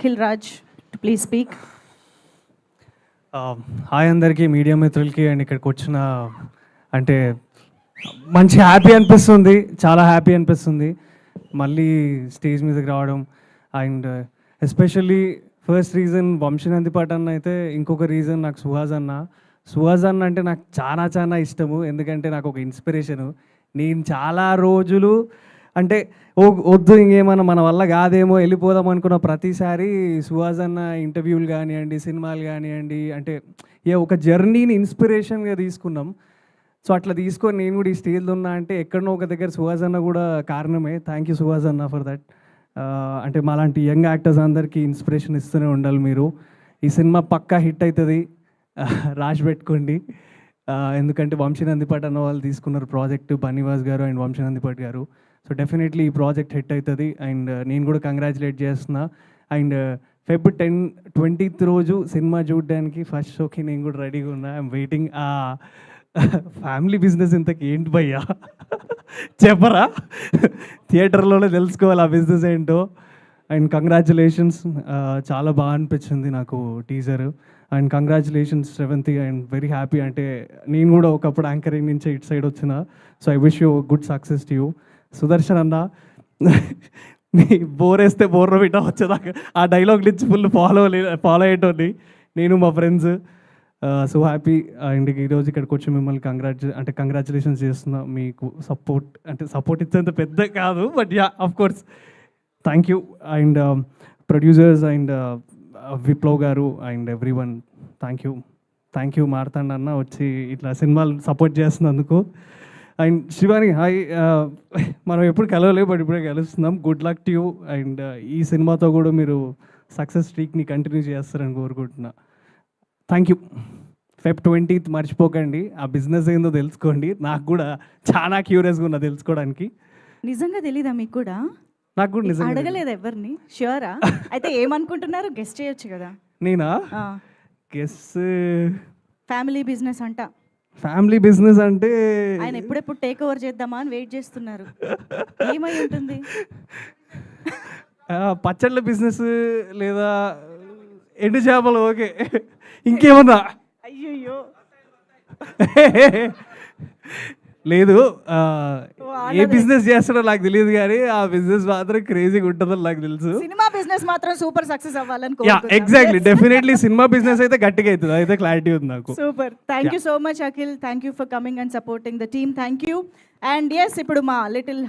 Akhil Raj to please speak. Hi అందరికీ, media మిత్రులకి and ఇక్కడికి వచ్చిన అంటే మంచి హ్యాపీ అనిపిస్తుంది, చాలా హ్యాపీ అనిపిస్తుంది మళ్ళీ స్టేజ్ మీదకి రావడం. అండ్ ఎస్పెషల్లీ ఫస్ట్ రీజన్ వంశీనందిపాట్ అన్న అయితే, ఇంకొక రీజన్ నాకు సుహాస్ అన్న అంటే నాకు చాలా చాలా ఇష్టము. ఎందుకంటే నాకు ఒక ఇన్స్పిరేషను. నేను చాలా రోజులు అంటే వద్దు ఇంకేమన్నా మన వల్ల కాదేమో వెళ్ళిపోదాం అనుకున్న ప్రతిసారి సుహాస్ అన్న ఇంటర్వ్యూలు కానివ్వండి, సినిమాలు కానివ్వండి, అంటే ఒక జర్నీని ఇన్స్పిరేషన్గా తీసుకున్నాం. సో అట్లా తీసుకొని నేను కూడా ఈ స్టేజ్లో ఉన్నా అంటే ఎక్కడనో ఒక దగ్గర సుహాస్ అన్న కూడా కారణమే. థ్యాంక్ యూ సుహాస్ అన్న ఫర్ దట్. అంటే మాలాంటి యంగ్ యాక్టర్స్ అందరికీ ఇన్స్పిరేషన్ ఇస్తూనే ఉండాలి మీరు. ఈ సినిమా పక్కా హిట్ అవుతుంది, రాసి పెట్టుకోండి. ఎందుకంటే వంశీనందిపాట్ అన్న వాళ్ళు తీసుకున్నారు ప్రాజెక్టు, బన్నీవాస్ గారు అండ్ వంశీనందిపాట్ గారు. సో డెఫినెట్లీ ఈ ప్రాజెక్ట్ హిట్ అవుతుంది. అండ్ నేను కూడా కంగ్రాచులేట్ చేస్తున్నా. అండ్ Feb 10, 20th రోజు సినిమా చూడడానికి ఫస్ట్ షోకి నేను కూడా రెడీగా ఉన్నా. I'm waiting. ఫ్యామిలీ బిజినెస్ ఇంతకి ఏంటి భయ్యా చెప్పరా? థియేటర్లోనే తెలుసుకోవాలి ఆ బిజినెస్ ఏంటో. అండ్ కంగ్రాచులేషన్స్, చాలా బాగా అనిపించింది నాకు teaser. And congratulations Sravanthi, and very happy. అంటే నేను కూడా ఒకప్పుడు యాంకరింగ్ నుంచి ఇటు సైడ్ వచ్చిన. So I wish you good success to you. Sudarshan అన్న, మీ బోర్ వేస్తే బోర్ర బిడ్డ వచ్చేదాకా ఆ డైలాగ్ నుంచి ఫుల్ ఫాలో అయ్యేటోని నేను మా ఫ్రెండ్స్. So happy. అండ్ ఈరోజు ఇక్కడికి వచ్చి మిమ్మల్ని కంగ్రాచులేషన్స్ చేస్తున్నా. మీకు సపోర్ట్ ఇచ్చేంత పెద్ద కాదు, but ya of course thank you. And producers and Viplav గారు and everyone thank you Marthand అన్న వచ్చి ఇట్లా సినిమాలు సపోర్ట్ చేస్తున్నందుకు. And Shivani, hi. మనం ఎప్పుడు కలవలేదు, బట్ ఇప్పుడే కలుస్తున్నాం. Good luck to you. And ఈ సినిమాతో కూడా మీరు సక్సెస్ స్ట్రీక్ని కంటిన్యూ చేస్తారని కోరుకుంటున్నా. Thank you. Feb 20th మర్చిపోకండి. ఆ బిజినెస్ ఏందో తెలుసుకోండి. నాకు కూడా చాలా క్యూరియస్గా ఉన్నా తెలుసుకోవడానికి. నిజంగా తెలీదా మీకు కూడా? నాకు కూడా నిజంగా అడగలేదు ఎవరిని. ష్యూరా? అయితే ఏమనుకుంటున్నారు? గెస్ట్ చేయొచ్చు కదా. నేనా? గెస్ ఫ్యామిలీ బిజినెస్ అంట. ఫ్యామిలీ బిజినెస్ అంటే ఆయన ఎప్పుడెప్పుడు టేక్ ఓవర్ చేద్దామా అని వెయిట్ చేస్తున్నారు. ఏమై ఉంటుంది? పచ్చళ్ళ బిజినెస్ లేదా ఎండు చేపలు. ఓకే, ఇంకేమన్నా? అయ్యయ్యో లేదు, ఏ బిజినెస్ చేస్తాడో నాకు తెలియదు, కానీ ఆ బిజినెస్ మాత్రం క్రేజీగా ఉంటుందని నాకు తెలుసు. సినిమా బిజినెస్ మాత్రం సూపర్ సక్సెస్ అవ్వాలని. ఎగ్జాక్ట్లీ, డెఫినెట్లీ సినిమా బిజినెస్ అయితే గట్టిగా అవుతుంది, అయితే క్లారిటీ ఉంది నాకు. Super. Thank you so much Akhil. Thank you for coming and supporting the team. Thank you. And yes, ఇప్పుడు మా లిటిల్